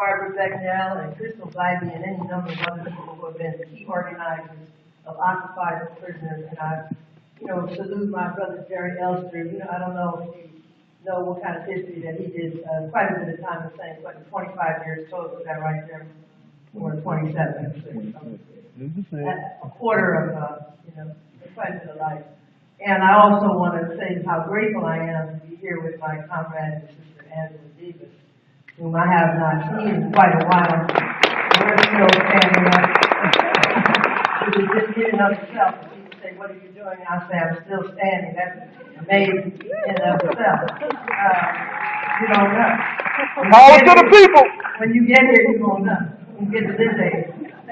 Barbara Becknell and Crystal Bybee and any number of other people who have been the key organizers of Occupy4Prisoners. And I, salute my brother Jerry Elster. I don't know if you know what kind of history that he did. Quite a bit of time in St. Quentin, 25 years total. Is that right there? Or 27. A quarter of, quite a bit of life. And I also want to say how grateful I am to be here with my comrade and sister Angela Davis, whom I have not seen in quite a while. We're still standing up. She was just getting up herself. And people say, "What are you doing?" And I say, "I'm still standing." That's amazing in and of itself. You don't know. Power to the people. When you get here, you won't know. When you get to this age.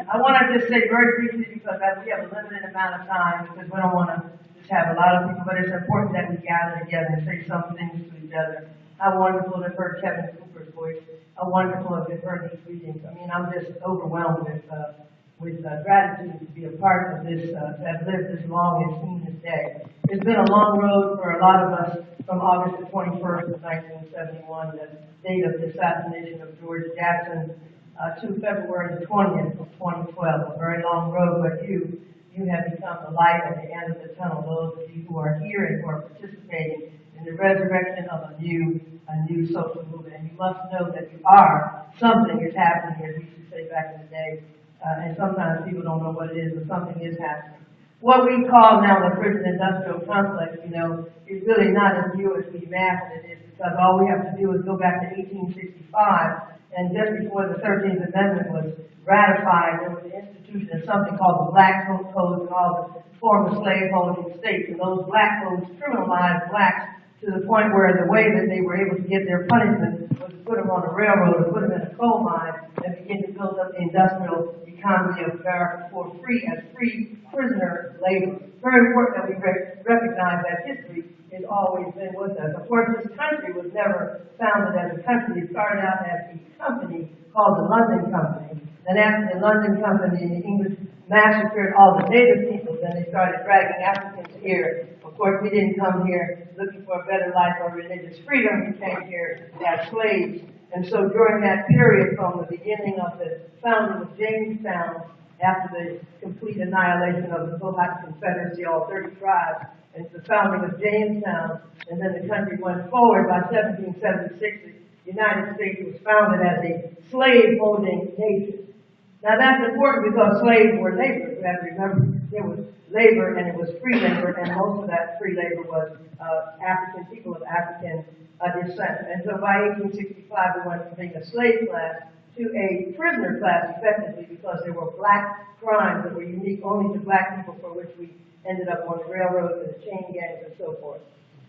I want to just say very briefly, because we have a limited amount of time, because we don't want to just have a lot of people, but it's important that we gather together and say some things to each other. How wonderful to have heard Kevin Cooper's voice. How wonderful to have heard these readings. I mean, I'm just overwhelmed with gratitude to be a part of this, to have lived this long and seen this day. It's been a long road for a lot of us from August the 21st of 1971, the date of the assassination of George Jackson, to February the 20th of 2012. A very long road, but you have become the light at the end of the tunnel. Those of you who are here and who are participating in the resurrection of a new social movement. And you must know that you are. Something is happening, as we used to say back in the day. And sometimes people don't know what it is, but something is happening. What we call now the prison industrial complex, is really not as new as we imagined it is, because all we have to do is go back to 1865, and just before the 13th Amendment was ratified, there was an institution of something called the Black Codes and all the former slaveholding states, and those black codes criminalized blacks to the point where the way that they were able to get their punishment was to put them on a railroad or put them in a coal mine and begin to build up the industrial economy of America for free as free prisoner labor. Very important that we recognize that history has always been with us. Of course, this country was never founded as a country. It started out as a company called the London Company. And after the London Company and the English massacred all the native peoples, and they started dragging Africans here. Of course, we didn't come here looking for a better life or religious freedom. We came here as slaves. And so during that period, from the beginning of the founding of Jamestown, after the complete annihilation of the Mohawk Confederacy, all 30 tribes, and the founding of Jamestown, and then the country went forward. By 1776, the United States was founded as a slave-holding nation. Now that's important because slaves were labor. You have to remember, there was labor and it was free labor, and most of that free labor was African people of African descent. And so by 1865, we went from being a slave class to a prisoner class, effectively, because there were black crimes that were unique only to black people, for which we ended up on the railroads and the chain gangs and so forth.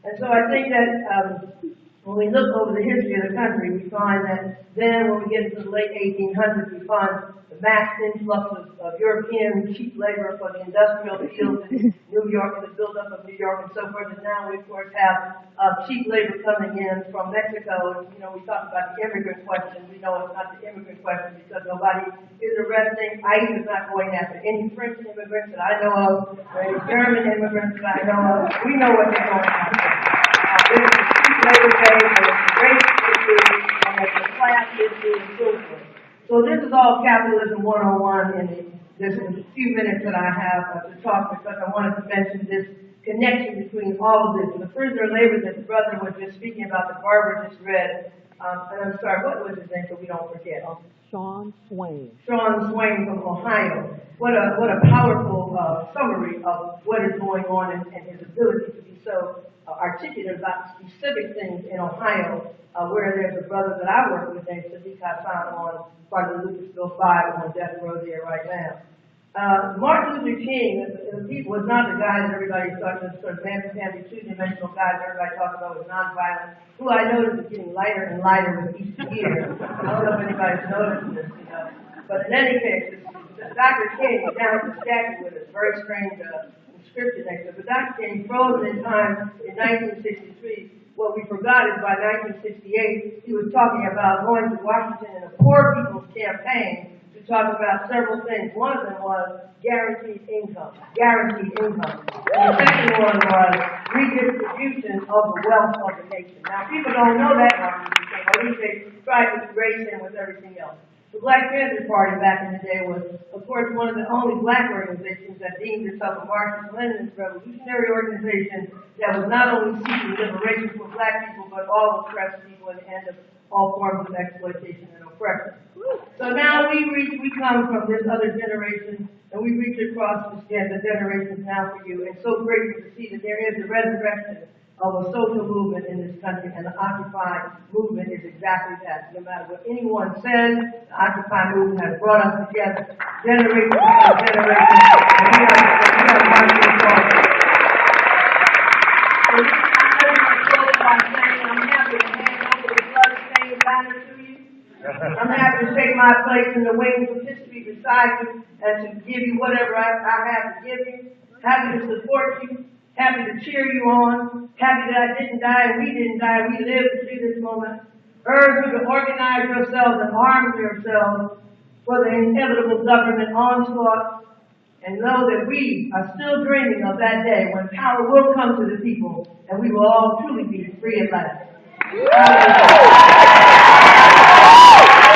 And so I think that when we look over the history of the country, we find that then when we get into the late 1800s, we find the mass influx of European cheap labor for the industrial fields in New York and the buildup of New York and so forth. And now we, of course, have cheap labor coming in from Mexico. And, we talk about the immigrant question. We know it's not the immigrant question because nobody is arresting. ICE is not going after any French immigrants that I know of, or any German immigrants that I know of. We know what they're going after. This is a cheap labor base, there's a race issue, and there's a class issue, and so forth. So this is all capitalism 101 in this few minutes that I have to talk, because I wanted to mention this connection between all of this. The prisoner labor that the brother was just speaking about, that Barbara just read, and I'm sorry, what was his name so we don't forget? Sean Swain. Sean Swain from Ohio. What a powerful summary of what is going on and his ability to be so articulate about specific things in Ohio, where there's a brother that I work with named Sadiq Hassan on part of the Lucasville 5 on death row there right now. Martin Luther King, was not the guy that everybody thought was sort of man-to-man, two-dimensional guy that everybody talked about was nonviolent, who I noticed is getting lighter and lighter with each year. I don't know if anybody's noticed this, but in any case, Dr. King down at the statue with a very strange inscription next to it. But Dr. King, frozen in time in 1963, what we forgot is by 1968, he was talking about going to Washington in a poor people's campaign to talk about several things. One of them was guaranteed income. Guaranteed income. And the second one was redistribution of the wealth of the nation. Now, people don't know that one. At least they try to immigration, with everything else. The Black Panther Party back in the day was, of course, one of the only black organizations that deemed itself a Marxist-Leninist revolutionary organization that was not only seeking liberation for black people, but all oppressed people and the end of all forms of exploitation and oppression. So now we come from this other generation, and we reach across the generations now for you, and so grateful to see that there is a resurrection of a social movement in this country, and the Occupy movement is exactly that. No matter what anyone says, the Occupy movement has brought us together, generation after generation, and we are marching forward. So I want to close by saying I'm happy to hand over the blood-stained banner to you. I'm happy to take my place in the wings of history beside you and to give you whatever I have to give you. Happy to support you. Happy to cheer you on. Happy that I didn't die and we didn't die. We lived to see this moment. Urge you to organize yourselves and arm yourselves for the inevitable government onslaught. And know that we are still dreaming of that day when power will come to the people and we will all truly be free at last.